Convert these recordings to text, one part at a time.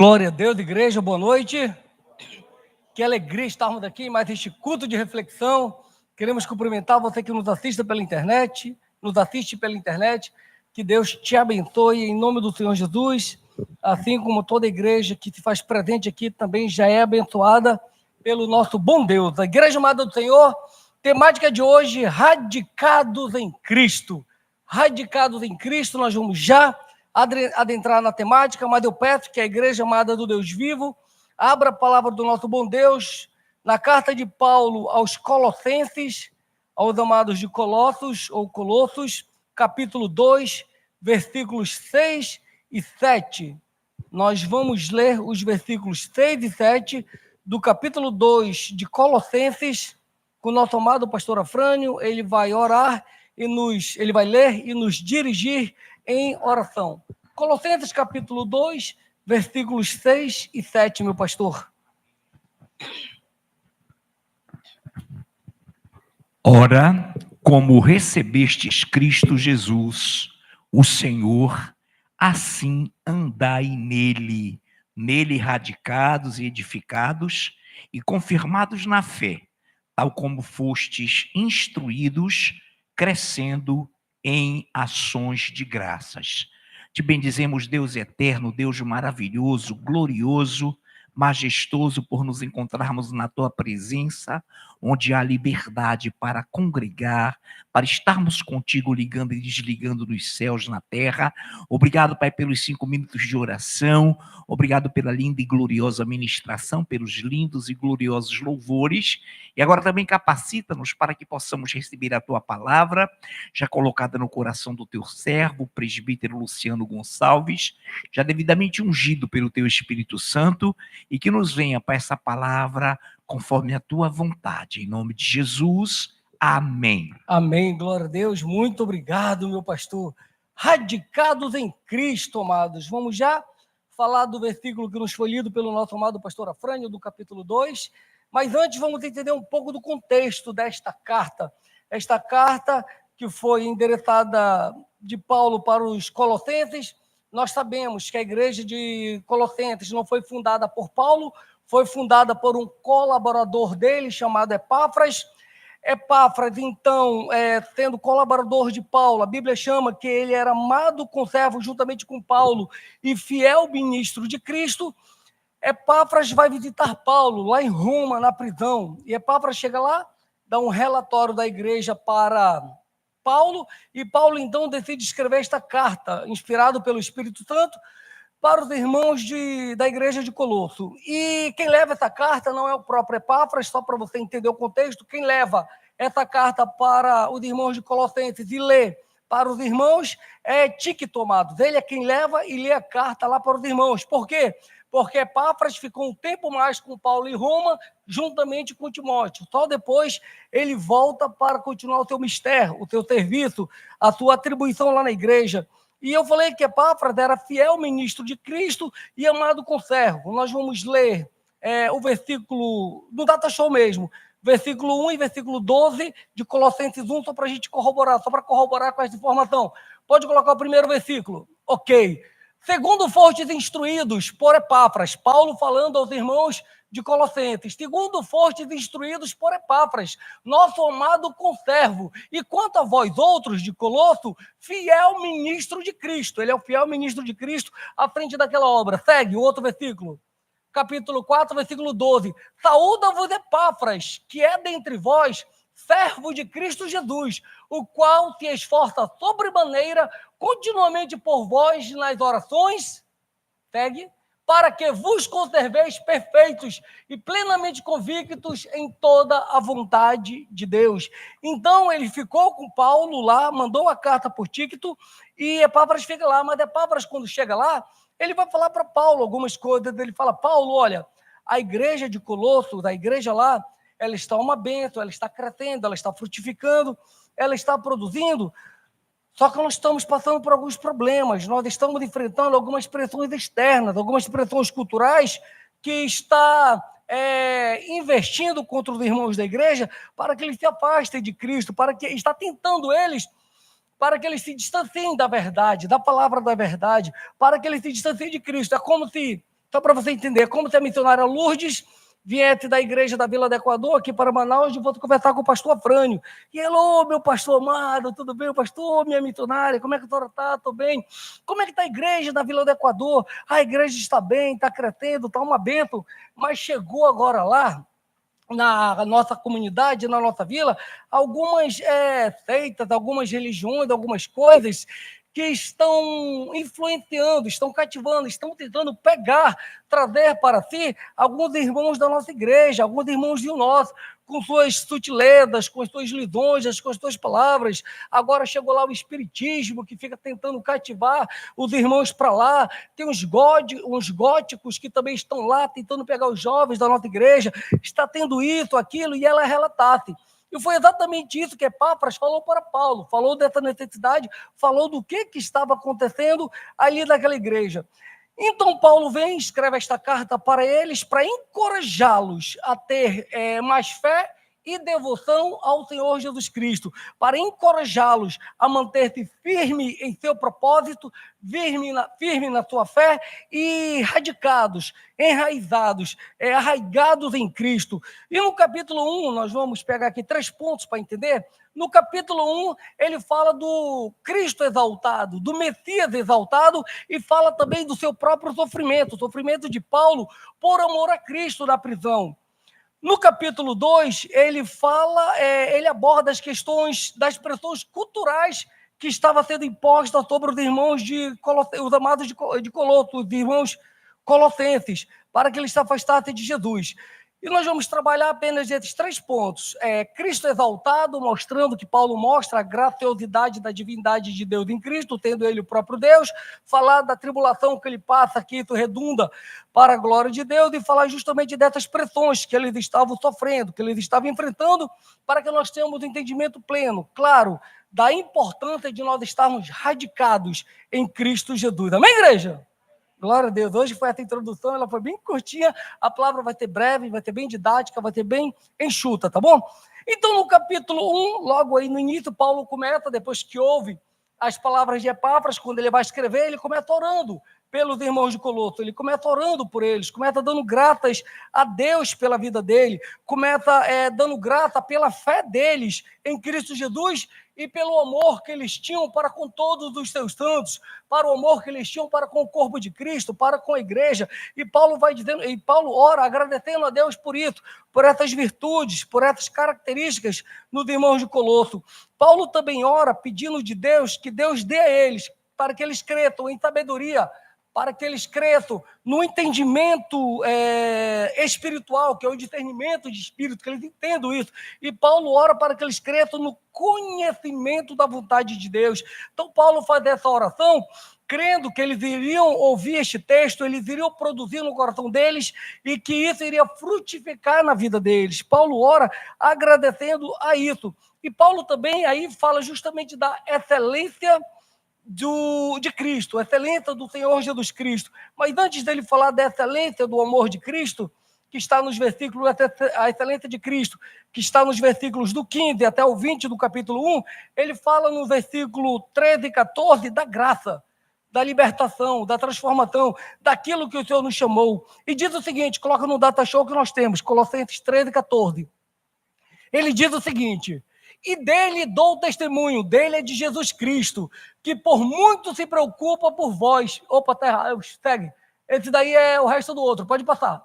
Glória a Deus, igreja, boa noite. Que alegria estarmos aqui em mais este culto de reflexão. Queremos cumprimentar você que nos assiste pela internet. Que Deus te abençoe em nome do Senhor Jesus. Assim como toda igreja que se faz presente aqui também já é abençoada pelo nosso bom Deus. A Igreja Amada do Senhor, temática de hoje, radicados em Cristo. Radicados em Cristo, nós vamos já adentrar na temática, mas eu peço que a Igreja Amada do Deus Vivo abra a palavra do nosso bom Deus na carta de Paulo aos Colossenses, aos amados de Colossos, ou Colossos, capítulo 2, versículos 6 e 7. Nós vamos ler os versículos 6 e 7 do capítulo 2 de Colossenses, com o nosso amado pastor Afrânio. Ele vai orar ele vai ler e nos dirigir em oração. Colossenses capítulo 2, versículos 6 e 7, meu pastor. Ora, como recebestes Cristo Jesus, o Senhor, assim andai nele radicados e edificados e confirmados na fé, tal como fostes instruídos, crescendo em ações de graças. Te bendizemos, Deus eterno, Deus maravilhoso, glorioso, majestoso, por nos encontrarmos na tua presença, onde há liberdade para congregar, para estarmos contigo ligando e desligando nos céus, na terra. Obrigado, Pai, pelos 5 minutos de oração. Obrigado pela linda e gloriosa ministração, pelos lindos e gloriosos louvores. E agora também capacita-nos para que possamos receber a tua palavra, já colocada no coração do teu servo, o presbítero Luciano Gonçalves, já devidamente ungido pelo teu Espírito Santo, e que nos venha para essa palavra conforme a tua vontade. Em nome de Jesus, amém. Amém, glória a Deus. Muito obrigado, meu pastor. Radicados em Cristo, amados. Vamos já falar do versículo que nos foi lido pelo nosso amado pastor Afrânio, do capítulo 2. Mas antes vamos entender um pouco do contexto desta carta. Esta carta que foi endereçada de Paulo para os Colossenses. Nós sabemos que a igreja de Colossenses não foi fundada por Paulo, foi fundada por um colaborador dele, chamado Epáfras. Epáfras, então, sendo colaborador de Paulo, a Bíblia chama que ele era amado conservo juntamente com Paulo e fiel ministro de Cristo. Epáfras vai visitar Paulo lá em Roma, na prisão, e Epáfras chega lá, dá um relatório da igreja para Paulo, e Paulo então decide escrever esta carta, inspirado pelo Espírito Santo, para os irmãos da igreja de Colosso. E quem leva essa carta não é o próprio Epáfras, só para você entender o contexto. Quem leva essa carta para os irmãos de Colossenses e lê para os irmãos é Tíquico, amados. Ele é quem leva e lê a carta lá para os irmãos. Por quê? Porque Epáfras ficou um tempo mais com Paulo em Roma, juntamente com Timóteo. Só depois ele volta para continuar o seu mistério, o seu serviço, a sua atribuição lá na igreja. E eu falei que Epáfras era fiel ministro de Cristo e amado conservo. Nós vamos ler o versículo, no data show mesmo, versículo 1 e versículo 12 de Colossenses 1, só para a gente corroborar, só para corroborar com essa informação. Pode colocar o primeiro versículo. Ok. Segundo fostes instruídos por Epáfras, Paulo falando aos irmãos de Colossenses, segundo fostes instruídos por Epáfras, nosso amado conservo, e quanto a vós outros de Colosso, fiel ministro de Cristo. Ele é o fiel ministro de Cristo à frente daquela obra. Segue o outro versículo. Capítulo 4, versículo 12. Saúda-vos Epáfras, que é dentre vós servo de Cristo Jesus, o qual se esforça sobremaneira continuamente por vós nas orações, segue, para que vos conserveis perfeitos e plenamente convictos em toda a vontade de Deus. Então ele ficou com Paulo lá, mandou a carta por Tíquico, e Epáfras fica lá, mas Epáfras, quando chega lá, ele vai falar para Paulo algumas coisas. Ele fala: Paulo, olha, a igreja de Colossos, a igreja lá, ela está uma bênção, ela está crescendo, ela está frutificando, ela está produzindo. Só que nós estamos passando por alguns problemas, nós estamos enfrentando algumas pressões externas, algumas pressões culturais que está investindo contra os irmãos da igreja para que eles se afastem de Cristo, para que está tentando eles, para que eles se distanciem da verdade, da palavra da verdade, para que eles se distanciem de Cristo. É como se Só para você entender, como se a missionária Lourdes viesse da igreja da Vila do Equador aqui para Manaus, eu vou conversar com o pastor Afrânio. E ele, meu pastor amado, tudo bem? Pastor, minha missionária, como é que a senhora está? Estou bem. Como é que está a igreja da Vila do Equador? A igreja está bem, está crescendo, está uma bênção. Mas chegou agora lá, na nossa comunidade, na nossa vila, algumas seitas, algumas religiões, algumas coisas que estão influenciando, estão cativando, estão tentando pegar, trazer para si alguns irmãos da nossa igreja, alguns irmãos de nós, com suas sutilezas, com suas lisonjas, com as suas palavras. Agora chegou lá o espiritismo, que fica tentando cativar os irmãos para lá. Tem uns góticos que também estão lá, tentando pegar os jovens da nossa igreja. Está tendo isso, aquilo, e ela relatasse. E foi exatamente isso que Epáfras falou para Paulo, falou dessa necessidade, falou do que estava acontecendo ali naquela igreja. Então Paulo vem, escreve esta carta para eles, para encorajá-los a ter mais fé e devoção ao Senhor Jesus Cristo, para encorajá-los a manter-se firme em seu propósito, firme na sua fé e radicados, enraizados, arraigados em Cristo. E no capítulo 1, nós vamos pegar aqui 3 pontos para entender. No capítulo 1, ele fala do Cristo exaltado, do Messias exaltado, e fala também do seu próprio sofrimento, o sofrimento de Paulo por amor a Cristo na prisão. No capítulo 2, ele aborda as questões das pressões culturais que estavam sendo impostas sobre os irmãos os amados de Colosso, os irmãos colossenses, para que eles se afastassem de Jesus. E nós vamos trabalhar apenas esses 3 pontos. Cristo exaltado, mostrando que Paulo mostra a graciosidade da divindade de Deus em Cristo, tendo ele o próprio Deus. Falar da tribulação que ele passa, que isso redunda para a glória de Deus, e falar justamente dessas pressões que eles estavam sofrendo, que eles estavam enfrentando, para que nós tenhamos um entendimento pleno, claro, da importância de nós estarmos radicados em Cristo Jesus. Amém, igreja? Glória a Deus. Hoje foi essa introdução, ela foi bem curtinha, a palavra vai ter breve, vai ter bem didática, vai ter bem enxuta, tá bom? Então, no capítulo 1, logo aí no início, Paulo começa, depois que ouve as palavras de Epáfras, quando ele vai escrever, ele começa orando pelos irmãos de Colosso, ele começa orando por eles, começa dando graças a Deus pela vida dele, começa dando graça pela fé deles em Cristo Jesus e pelo amor que eles tinham para com todos os seus santos, para o amor que eles tinham para com o corpo de Cristo, para com a igreja. E Paulo vai dizendo, e Paulo ora agradecendo a Deus por isso, por essas virtudes, por essas características nos irmãos de Colosso. Paulo também ora pedindo de Deus que Deus dê a eles, para que eles cresçam em sabedoria, para que eles cresçam no entendimento espiritual, que é o discernimento de espírito, que eles entendam isso. E Paulo ora para que eles cresçam no conhecimento da vontade de Deus. Então, Paulo faz essa oração, crendo que eles iriam ouvir este texto, eles iriam produzir no coração deles e que isso iria frutificar na vida deles. Paulo ora agradecendo a isso. E Paulo também aí fala justamente da excelência de Cristo, a excelência do Senhor Jesus Cristo. Mas antes dele falar da excelência do amor de Cristo, que está nos versículos, a excelência de Cristo, que está nos versículos do 15 até o 20 do capítulo 1, ele fala no versículo 13 e 14 da graça, da libertação, da transformação, daquilo que o Senhor nos chamou. E diz o seguinte, coloca no data show que nós temos, Colossenses 13 e 14. Ele diz o seguinte: e dele dou testemunho, dele é de Jesus Cristo, que por muito se preocupa por vós. Opa, tá errado, segue. Esse daí é o resto do outro, pode passar.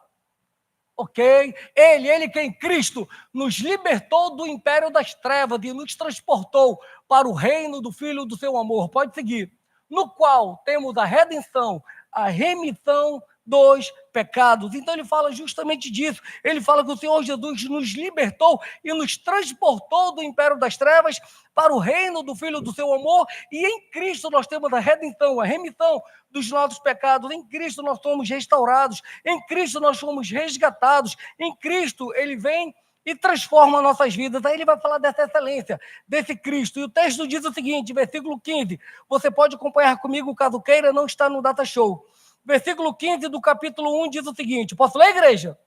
Ok? Ele que em Cristo nos libertou do império das trevas e nos transportou para o reino do Filho do seu amor. Pode seguir. No qual temos a redenção, a remissão dos pecados. Então ele fala justamente disso. Ele fala que o Senhor Jesus nos libertou e nos transportou do império das trevas para o reino do Filho do seu amor, e em Cristo nós temos a redenção, a remissão dos nossos pecados. Em Cristo nós somos restaurados, em Cristo nós somos resgatados, em Cristo ele vem e transforma nossas vidas. Aí ele vai falar dessa excelência, desse Cristo. E o texto diz o seguinte, versículo 15, você pode acompanhar comigo, caso queira, não está no data show. Versículo 15 do capítulo 1 diz o seguinte, posso ler, igreja?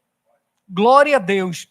Glória a Deus.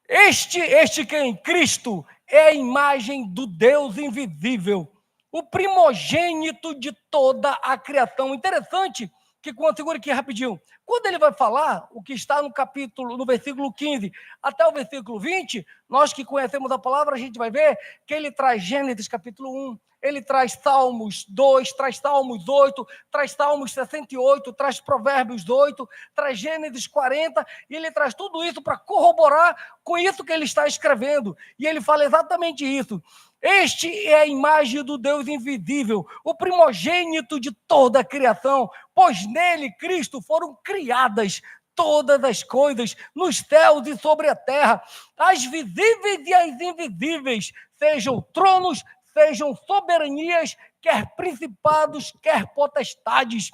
Este que é em Cristo é a imagem do Deus invisível, o primogênito de toda a criação. Interessante segura aqui rapidinho. Quando ele vai falar o que está no versículo 15 até o versículo 20, nós que conhecemos a palavra, a gente vai ver que ele traz Gênesis capítulo 1, ele traz Salmos 2, traz Salmos 8, traz Salmos 68, traz Provérbios 8, traz Gênesis 40, e ele traz tudo isso para corroborar com isso que ele está escrevendo. E ele fala exatamente isso. Este é a imagem do Deus invisível, o primogênito de toda a criação, pois nele, Cristo, foram criadas todas as coisas, nos céus e sobre a terra, as visíveis e as invisíveis, sejam tronos, sejam soberanias, quer principados, quer potestades.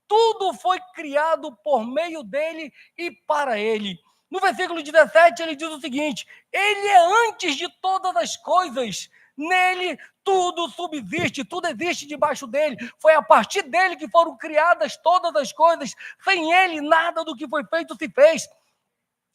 Tudo foi criado por meio dele e para ele. No versículo 17, ele diz o seguinte: ele é antes de todas as coisas. Nele tudo subsiste, tudo existe debaixo dele. Foi a partir dele que foram criadas todas as coisas. Sem ele, nada do que foi feito se fez.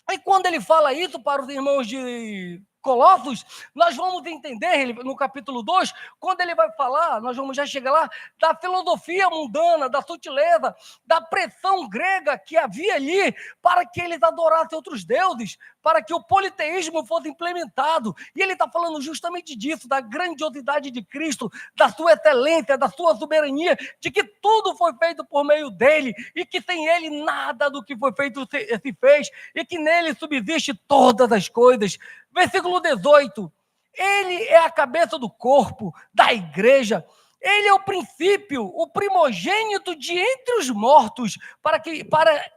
E quando ele fala isso para os irmãos de Colossos, nós vamos entender no capítulo 2, quando ele vai falar, nós vamos já chegar lá, da filosofia mundana, da sutileza, da pressão grega que havia ali para que eles adorassem outros deuses, para que o politeísmo fosse implementado. E ele está falando justamente disso, da grandiosidade de Cristo, da sua excelência, da sua soberania, de que tudo foi feito por meio dele e que sem ele nada do que foi feito se fez e que nele subsiste todas as coisas. Versículo 18, ele é a cabeça do corpo, da igreja, ele é o princípio, o primogênito de entre os mortos, para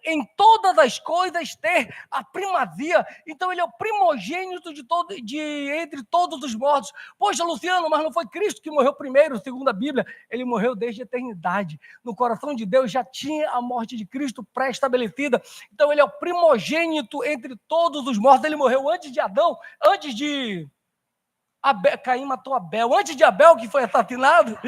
em todas as coisas ter a primazia. Então ele é o primogênito entre todos os mortos. Poxa, Luciano, mas não foi Cristo que morreu primeiro, segundo a Bíblia? Ele morreu desde a eternidade. No coração de Deus já tinha a morte de Cristo pré-estabelecida. Então ele é o primogênito entre todos os mortos. Ele morreu antes de Adão, antes de Caim matou Abel, antes de Abel que foi assassinado.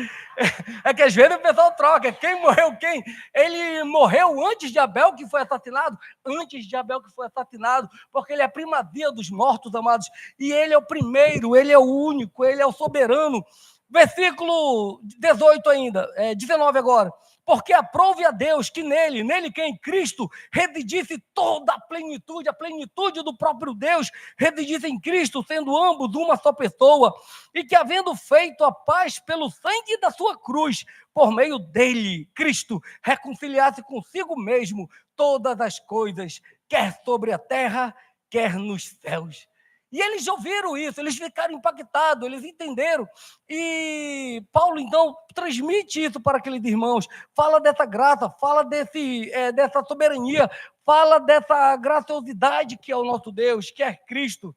É que às vezes o pessoal troca, quem morreu quem? Ele morreu antes de Abel que foi assassinado? Antes de Abel que foi assassinado, porque ele é a primazia dos mortos, amados, e ele é o primeiro, ele é o único, ele é o soberano. Versículo 18 ainda, 19 agora. Porque aprove a Deus que nele quem? Cristo, residisse toda a plenitude do próprio Deus, residisse em Cristo, sendo ambos uma só pessoa, e que havendo feito a paz pelo sangue da sua cruz, por meio dele, Cristo, reconciliasse consigo mesmo todas as coisas, quer sobre a terra, quer nos céus. E eles ouviram isso, eles ficaram impactados, eles entenderam. E Paulo, então, transmite isso para aqueles irmãos. Fala dessa graça, fala dessa soberania, fala dessa graciosidade que é o nosso Deus, que é Cristo.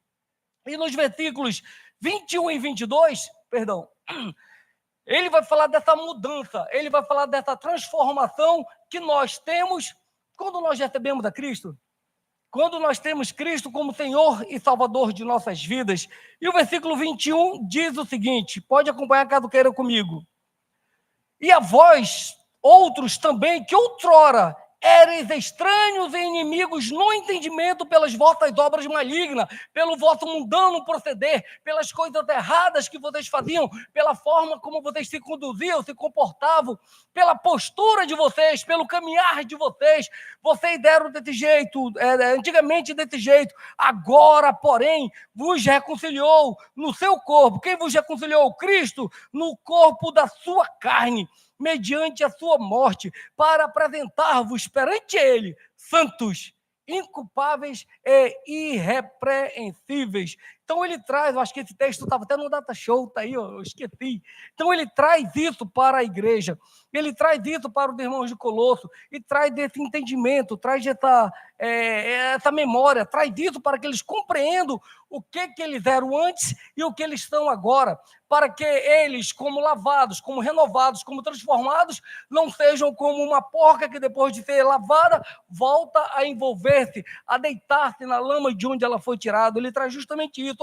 E nos versículos 21 e 22, ele vai falar dessa mudança, ele vai falar dessa transformação que nós temos quando nós recebemos a Cristo. Quando nós temos Cristo como Senhor e Salvador de nossas vidas. E o versículo 21 diz o seguinte, pode acompanhar caso queira comigo. E a vós, outros também, que outrora éreis estranhos e inimigos no entendimento pelas vossas obras malignas, pelo vosso mundano proceder, pelas coisas erradas que vocês faziam, pela forma como vocês se conduziam, se comportavam, pela postura de vocês, pelo caminhar de vocês. Vocês eram desse jeito, antigamente desse jeito, agora, porém, vos reconciliou no seu corpo. Quem vos reconciliou? Cristo, no corpo da sua carne, mediante a sua morte, para apresentar-vos perante ele, santos, inculpáveis e irrepreensíveis. Então ele traz, eu acho que esse texto estava até no data show, está aí, eu esqueci. Então ele traz isso para a igreja, ele traz isso para os irmãos de Colosso, e traz esse entendimento, traz essa memória, traz isso para que eles compreendam o que eles eram antes e o que eles são agora, para que eles, como lavados, como renovados, como transformados, não sejam como uma porca que depois de ser lavada, volta a envolver-se, a deitar-se na lama de onde ela foi tirada. Ele traz justamente isso,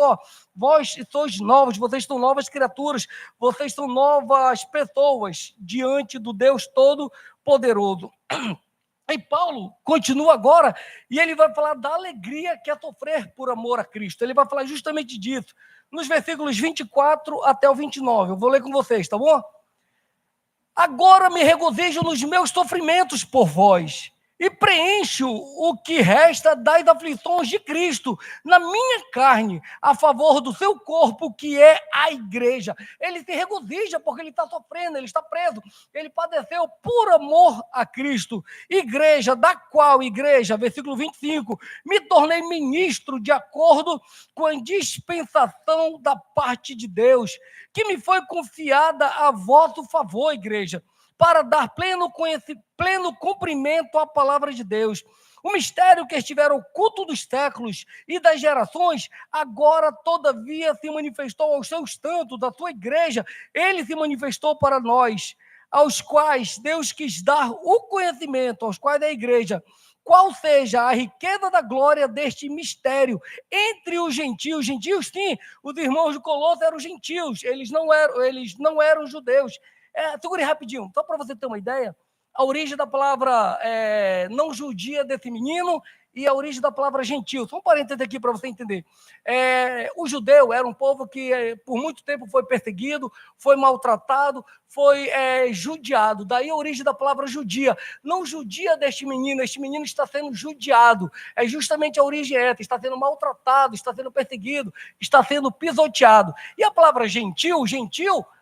vós sois novos, vocês são novas criaturas, vocês são novas pessoas diante do Deus Todo-Poderoso. E Paulo continua agora, e ele vai falar da alegria que é sofrer por amor a Cristo. Ele vai falar justamente disso, nos versículos 24 até o 29. Eu vou ler com vocês, tá bom? Agora me regozijo nos meus sofrimentos por vós, e preencho o que resta das aflições de Cristo na minha carne, a favor do seu corpo, que é a igreja. Ele se regozija porque ele está sofrendo, ele está preso, ele padeceu por amor a Cristo. Igreja, da qual igreja, versículo 25, me tornei ministro de acordo com a dispensação da parte de Deus, que me foi confiada a vosso favor, igreja, para dar pleno cumprimento à palavra de Deus. O mistério que estiver oculto dos séculos e das gerações, agora, todavia, se manifestou aos seus tantos, da sua igreja, ele se manifestou para nós, aos quais Deus quis dar o conhecimento, aos quais da igreja, qual seja a riqueza da glória deste mistério entre os gentios. Gentios, sim, os irmãos de Colosso eram gentios, eles não eram judeus. Segure rapidinho, só para você ter uma ideia, a origem da palavra não judia desse menino e a origem da palavra gentil. Só um parênteses aqui para você entender. O judeu era um povo que por muito tempo foi perseguido, foi maltratado, foi judiado. Daí a origem da palavra judia. Não judia deste menino, este menino está sendo judiado. É justamente a origem está sendo maltratado, está sendo perseguido, está sendo pisoteado. E a palavra gentil,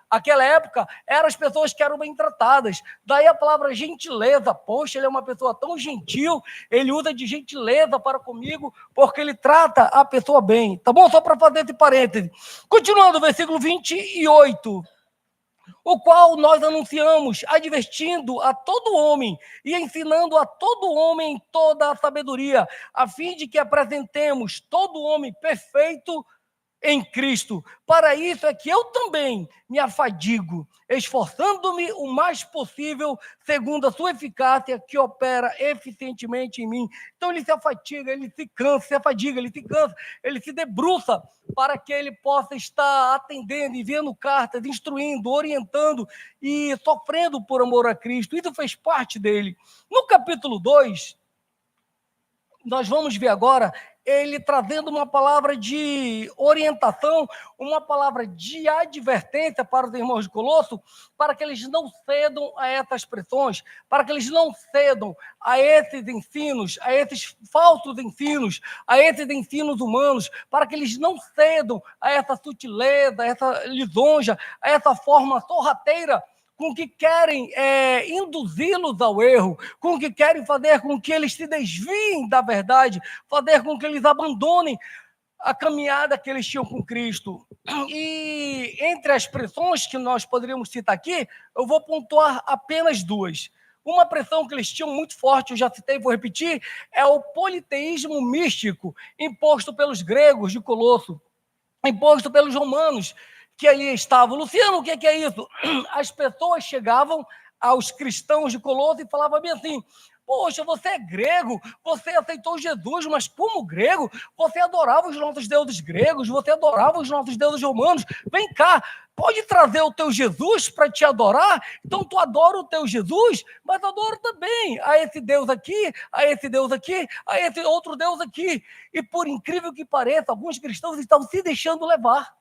aquela época, eram as pessoas que eram bem tratadas. Daí a palavra gentileza. Poxa, ele é uma pessoa tão gentil, ele usa de gentileza para comigo, porque ele trata a pessoa bem. Tá bom? Só para fazer esse parêntese. Continuando, versículo 28. O qual nós anunciamos, advertindo a todo homem e ensinando a todo homem toda a sabedoria, a fim de que apresentemos todo homem perfeito em Cristo. Para isso é que eu também me afadigo, esforçando-me o mais possível, segundo a sua eficácia, que opera eficientemente em mim. Então ele se afadiga, ele se cansa, se afadiga, ele se cansa, ele se debruça para que ele possa estar atendendo, enviando cartas, instruindo, orientando e sofrendo por amor a Cristo. Isso fez parte dele. No capítulo 2, nós vamos ver agora ele trazendo uma palavra de orientação, uma palavra de advertência para os irmãos de Colosso, para que eles não cedam a essas pressões, para que eles não cedam a esses ensinos, a esses falsos ensinos, a esses ensinos humanos, para que eles não cedam a essa sutileza, a essa lisonja, a essa forma sorrateira com que querem induzi-los ao erro, com que querem fazer com que eles se desviem da verdade, fazer com que eles abandonem a caminhada que eles tinham com Cristo. E entre as pressões que nós poderíamos citar aqui, eu vou pontuar apenas duas. Uma pressão que eles tinham muito forte, eu já citei, vou repetir, é o politeísmo místico, imposto pelos gregos de Colosso, imposto pelos romanos, que ali estavam. Luciano, o que é isso? As pessoas chegavam aos cristãos de Colosso e falavam bem assim: poxa, você é grego, você aceitou Jesus, mas como grego, você adorava os nossos deuses gregos, você adorava os nossos deuses romanos, vem cá, pode trazer o teu Jesus para te adorar? Então tu adora o teu Jesus, mas adoro também a esse Deus aqui, a esse Deus aqui, a esse outro Deus aqui. E por incrível que pareça, alguns cristãos estavam se deixando levar.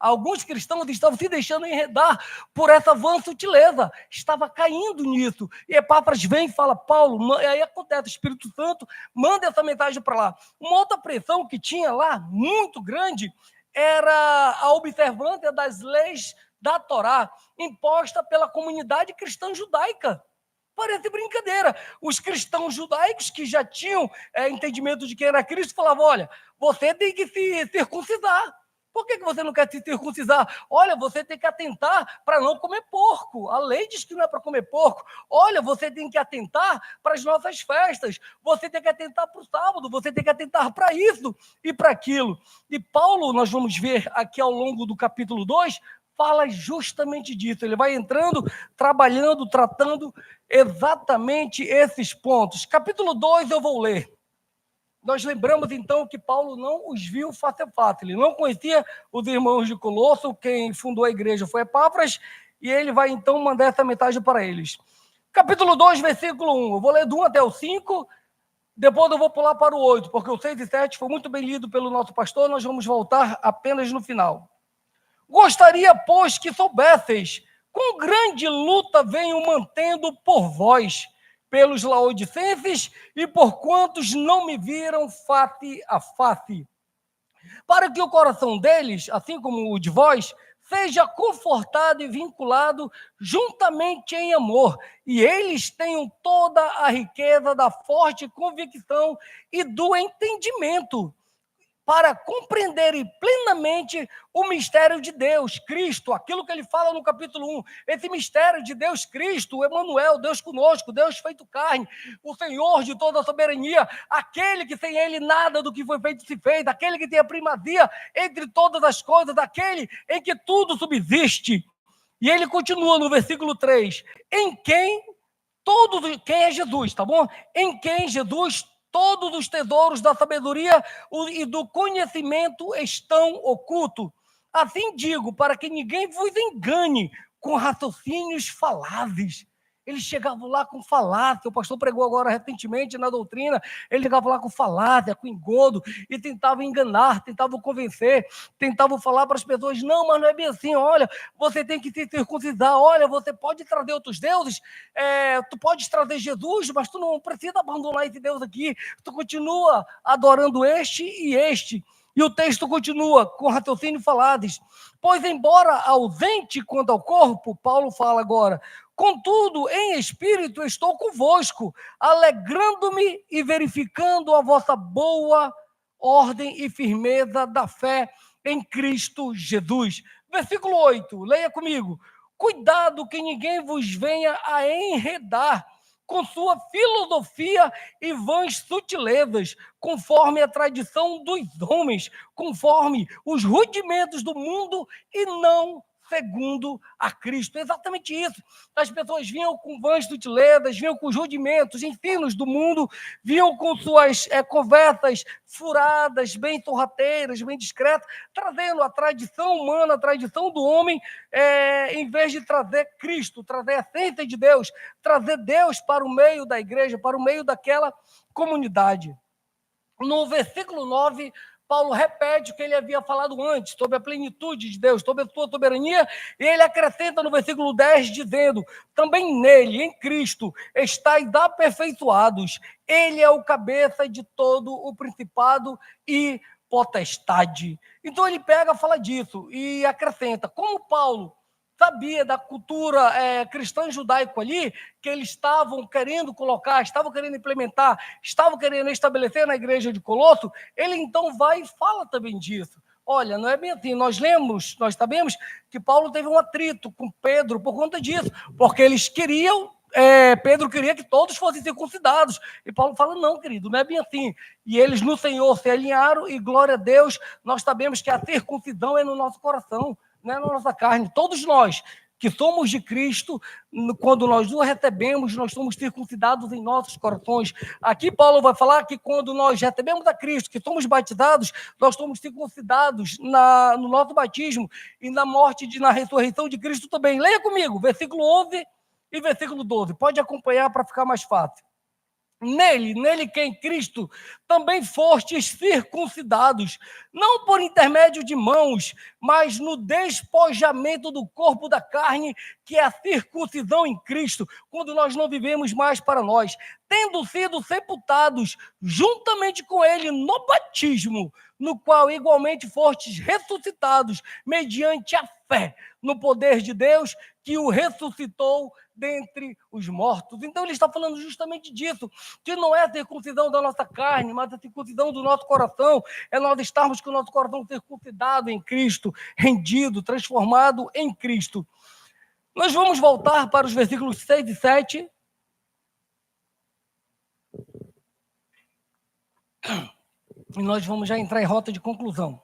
Alguns cristãos estavam se deixando enredar por essa vã sutileza, estava caindo nisso. E Epáfras vem e fala: Paulo, e aí acontece, o Espírito Santo manda essa mensagem para lá. Uma outra pressão que tinha lá, muito grande, era a observância das leis da Torá, imposta pela comunidade cristã judaica. Parece brincadeira. Os cristãos judaicos que já tinham entendimento de quem era Cristo falavam: olha, você tem que se circuncidar. Por que você não quer se circuncidar? Olha, você tem que atentar para não comer porco. A lei diz que não é para comer porco. Olha, você tem que atentar para as nossas festas. Você tem que atentar para o sábado. Você tem que atentar para isso e para aquilo. E Paulo, nós vamos ver aqui ao longo do capítulo 2, fala justamente disso. Ele vai entrando, trabalhando, tratando exatamente esses pontos. Capítulo 2 eu vou ler. Nós lembramos, então, que Paulo não os viu face a face. Ele não conhecia os irmãos de Colosso. Quem fundou a igreja foi Epáfras, e ele vai, então, mandar essa mensagem para eles. Capítulo 2, versículo 1. Eu vou ler do 1 até o 5, depois eu vou pular para o 8, porque o 6 e 7 foi muito bem lido pelo nosso pastor, nós vamos voltar apenas no final. Gostaria, pois, que soubesseis com grande luta venho mantendo por vós, pelos laodicenses e por quantos não me viram face a face, para que o coração deles, assim como o de vós, seja confortado e vinculado juntamente em amor, e eles tenham toda a riqueza da forte convicção e do entendimento, para compreenderem plenamente o mistério de Deus, Cristo, aquilo que ele fala no capítulo 1, esse mistério de Deus, Cristo, o Emanuel, Deus conosco, Deus feito carne, o Senhor de toda a soberania, aquele que sem ele nada do que foi feito se fez, aquele que tem a primazia entre todas as coisas, aquele em que tudo subsiste. E ele continua no versículo 3, em quem quem é Jesus, tá bom? Em quem Jesus todos os tesouros da sabedoria e do conhecimento estão ocultos. Assim digo, para que ninguém vos engane com raciocínios falazes. Eles chegavam lá com falácia, o pastor pregou agora recentemente na doutrina, ele chegava lá com falácia, com engodo, e tentava enganar, tentava convencer, tentava falar para as pessoas, não, mas não é bem assim, olha, você tem que se circuncidar, olha, você pode trazer outros deuses, tu pode trazer Jesus, mas tu não precisa abandonar esse Deus aqui, tu continua adorando este e este. E o texto continua com raciocínio falazes, pois embora ausente quanto ao corpo, Paulo fala agora, contudo, em espírito estou convosco, alegrando-me e verificando a vossa boa ordem e firmeza da fé em Cristo Jesus. Versículo 8, leia comigo. Cuidado que ninguém vos venha a enredar com sua filosofia e vãs sutilezas, conforme a tradição dos homens, conforme os rudimentos do mundo e não segundo a Cristo. É exatamente isso. As pessoas vinham com vãs sutilezas, vinham com os rudimentos, ensinos do mundo, vinham com suas conversas furadas, bem sorrateiras, bem discretas, trazendo a tradição humana, a tradição do homem, em vez de trazer Cristo, trazer a essência de Deus, trazer Deus para o meio da igreja, para o meio daquela comunidade. No versículo 9, Paulo repete o que ele havia falado antes, sobre a plenitude de Deus, sobre a sua soberania, e ele acrescenta no versículo 10, dizendo, também nele, em Cristo, estáis aperfeiçoados, ele é o cabeça de todo o principado e potestade. Então ele pega, fala disso, e acrescenta, como Paulo sabia da cultura cristã judaico ali, que eles estavam querendo colocar, estavam querendo implementar, estavam querendo estabelecer na igreja de Colosso, ele então vai e fala também disso. Olha, não é bem assim, nós sabemos que Paulo teve um atrito com Pedro por conta disso, porque eles queriam, Pedro queria que todos fossem circuncidados, e Paulo fala, não, querido, não é bem assim, e eles no Senhor se alinharam, e glória a Deus, nós sabemos que a circuncisão é no nosso coração, não é na nossa carne. Todos nós que somos de Cristo, quando nós o recebemos, nós somos circuncidados em nossos corações. Aqui Paulo vai falar que quando nós recebemos a Cristo, que somos batizados, nós somos circuncidados no nosso batismo e na morte, na ressurreição de Cristo também. Leia comigo, versículo 11 e versículo 12. Pode acompanhar para ficar mais fácil. Nele que em Cristo também fostes circuncidados, não por intermédio de mãos, mas no despojamento do corpo da carne, que é a circuncisão em Cristo, quando nós não vivemos mais para nós, tendo sido sepultados juntamente com ele no batismo, no qual igualmente fostes ressuscitados, mediante a fé no poder de Deus, que o ressuscitou dentre os mortos. Então ele está falando justamente disso, que não é a circuncisão da nossa carne, mas a circuncisão do nosso coração, é nós estarmos com o nosso coração circuncidado em Cristo, rendido, transformado em Cristo. Nós vamos voltar para os versículos 6 e 7. E nós vamos já entrar em rota de conclusão.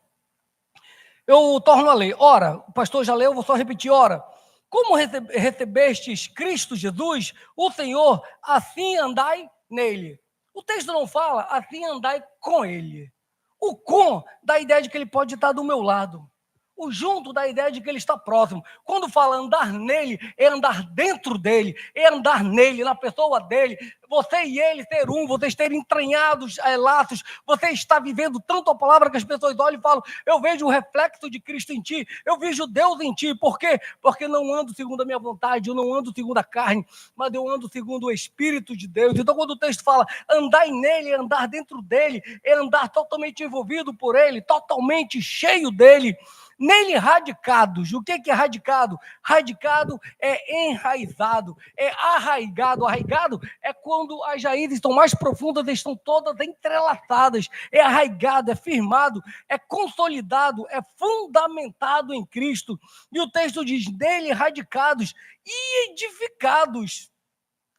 Eu torno a ler. Ora, o pastor já leu, vou só repetir. Ora, como recebestes Cristo Jesus, o Senhor, assim andai nele. O texto não fala, assim andai com ele. O com dá a ideia de que ele pode estar do meu lado. O junto dá a ideia de que ele está próximo. Quando fala andar nele, é andar dentro dele, é andar nele, na pessoa dele. Você e ele ser um, vocês terem entranhados laços. Você está vivendo tanto a palavra que as pessoas olham e falam: eu vejo o reflexo de Cristo em ti, eu vejo Deus em ti. Por quê? Porque não ando segundo a minha vontade, eu não ando segundo a carne, mas eu ando segundo o Espírito de Deus. Então, quando o texto fala andar nele, é andar dentro dele, é andar totalmente envolvido por ele, totalmente cheio dele. Nele radicados. O que é radicado? Radicado é enraizado, é arraigado. Arraigado é quando as raízes estão mais profundas, estão todas entrelaçadas. É arraigado, é firmado, é consolidado, é fundamentado em Cristo. E o texto diz: nele radicados e edificados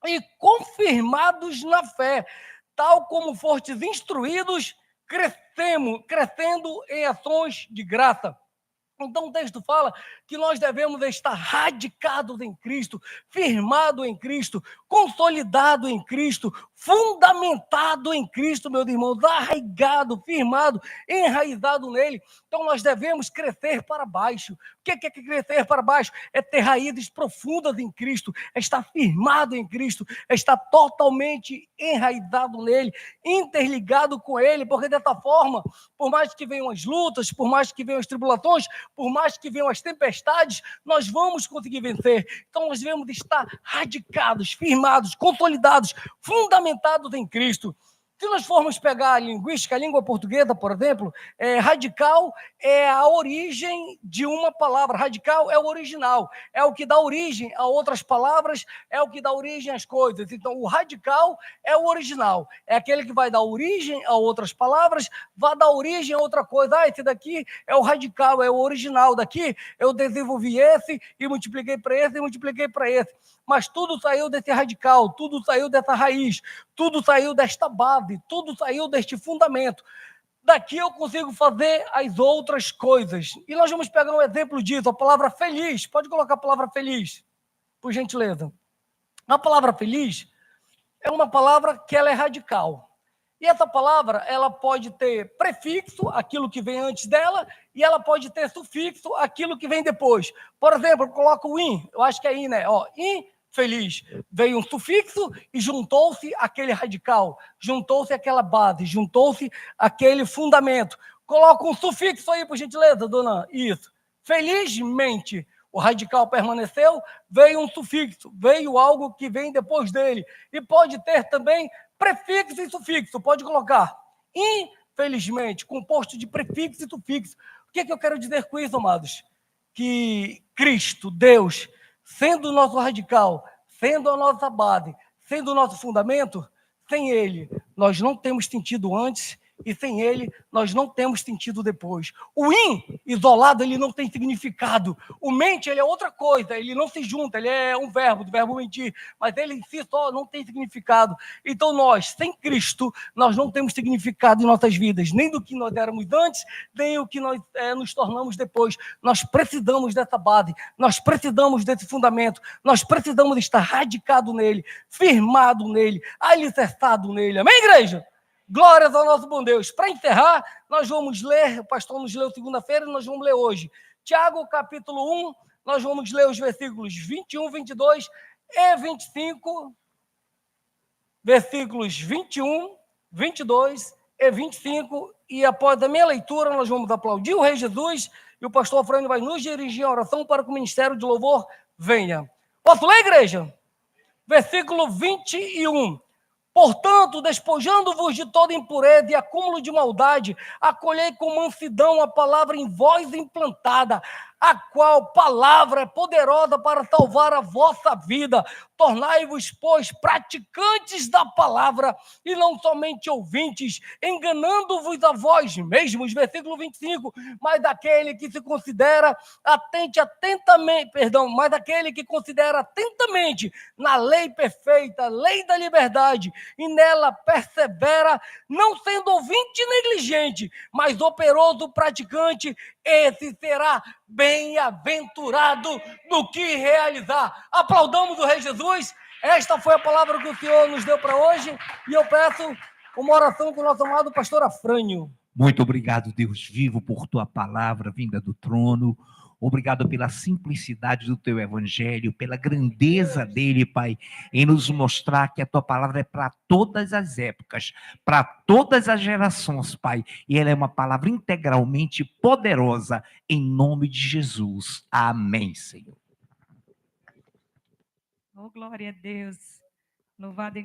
e confirmados na fé, tal como fostes instruídos, crescendo em ações de graça. Então o texto fala que nós devemos estar radicados em Cristo, firmado em Cristo, consolidado em Cristo, fundamentado em Cristo, meus irmãos, arraigado, firmado, enraizado nele. Então nós devemos crescer para baixo. O que é crescer para baixo? É ter raízes profundas em Cristo, é estar firmado em Cristo, é estar totalmente enraizado nele, interligado com ele, porque dessa forma, por mais que venham as lutas, por mais que venham as tribulações, por mais que venham as tempestades, nós vamos conseguir vencer. Então nós devemos estar radicados, firmados, consolidados, fundamentados em Cristo. Se nós formos pegar a linguística, a língua portuguesa, por exemplo, radical é a origem de uma palavra. Radical é o original, é o que dá origem a outras palavras, é o que dá origem às coisas. Então, o radical é o original, é aquele que vai dar origem a outras palavras, vai dar origem a outra coisa. Esse daqui é o radical, é o original. Daqui eu desenvolvi esse e multipliquei para esse e multipliquei para esse. Mas tudo saiu desse radical, tudo saiu dessa raiz, tudo saiu desta base, tudo saiu deste fundamento. Daqui eu consigo fazer as outras coisas. E nós vamos pegar um exemplo disso, a palavra feliz. Pode colocar a palavra feliz, por gentileza. A palavra feliz é uma palavra que ela é radical. E essa palavra, ela pode ter prefixo, aquilo que vem antes dela, e ela pode ter sufixo, aquilo que vem depois. Por exemplo, eu coloco o in, eu acho que é in, né? Infeliz. Veio um sufixo e juntou-se aquele radical, juntou-se aquela base, juntou-se aquele fundamento. Coloca um sufixo aí, por gentileza, dona. Isso. Felizmente, o radical permaneceu, veio um sufixo, veio algo que vem depois dele. E pode ter também prefixo e sufixo, pode colocar. Infelizmente, composto de prefixo e sufixo. O que eu quero dizer com isso, amados? Que Cristo, Deus, sendo o nosso radical, sendo a nossa base, sendo o nosso fundamento, sem ele nós não temos sentido antes e sem ele nós não temos sentido depois. O isolado, ele não tem significado. O mente, ele é outra coisa, ele não se junta, ele é um verbo, do verbo mentir, mas ele em si só não tem significado. Então nós, sem Cristo, nós não temos significado em nossas vidas, nem do que nós éramos antes, nem o que nós nos tornamos depois. Nós precisamos dessa base, nós precisamos desse fundamento, nós precisamos estar radicado nele, firmado nele, alicerçado nele. Amém, igreja? Glórias ao nosso bom Deus. Para encerrar, nós vamos ler, o pastor nos leu segunda-feira e nós vamos ler hoje. Tiago, capítulo 1, nós vamos ler os versículos 21, 22 e 25. Versículos 21, 22 e 25. E após a minha leitura, nós vamos aplaudir o Rei Jesus e o pastor Afrânio vai nos dirigir a oração para que o ministério de louvor venha. Posso ler, igreja? Versículo 21. Portanto, despojando-vos de toda impureza e acúmulo de maldade, acolhei com mansidão a palavra em vós implantada, a qual palavra é poderosa para salvar a vossa vida. Tornai-vos, pois, praticantes da palavra e não somente ouvintes, enganando-vos a vós mesmos. Versículo 25. Mas aquele que se considera mas aquele que considera atentamente na lei perfeita, lei da liberdade, e nela persevera, não sendo ouvinte negligente, mas operoso praticante, esse será bem-aventurado no que realizar. Aplaudamos o Rei Jesus. Esta foi a palavra que o Senhor nos deu para hoje. E eu peço uma oração com o nosso amado pastor Afrânio. Muito obrigado, Deus vivo, por tua palavra vinda do trono. Obrigado pela simplicidade do teu evangelho, pela grandeza dele, Pai, em nos mostrar que a tua palavra é para todas as épocas, para todas as gerações, Pai. E ela é uma palavra integralmente poderosa, em nome de Jesus. Amém, Senhor. Oh, glória a Deus. Louvado e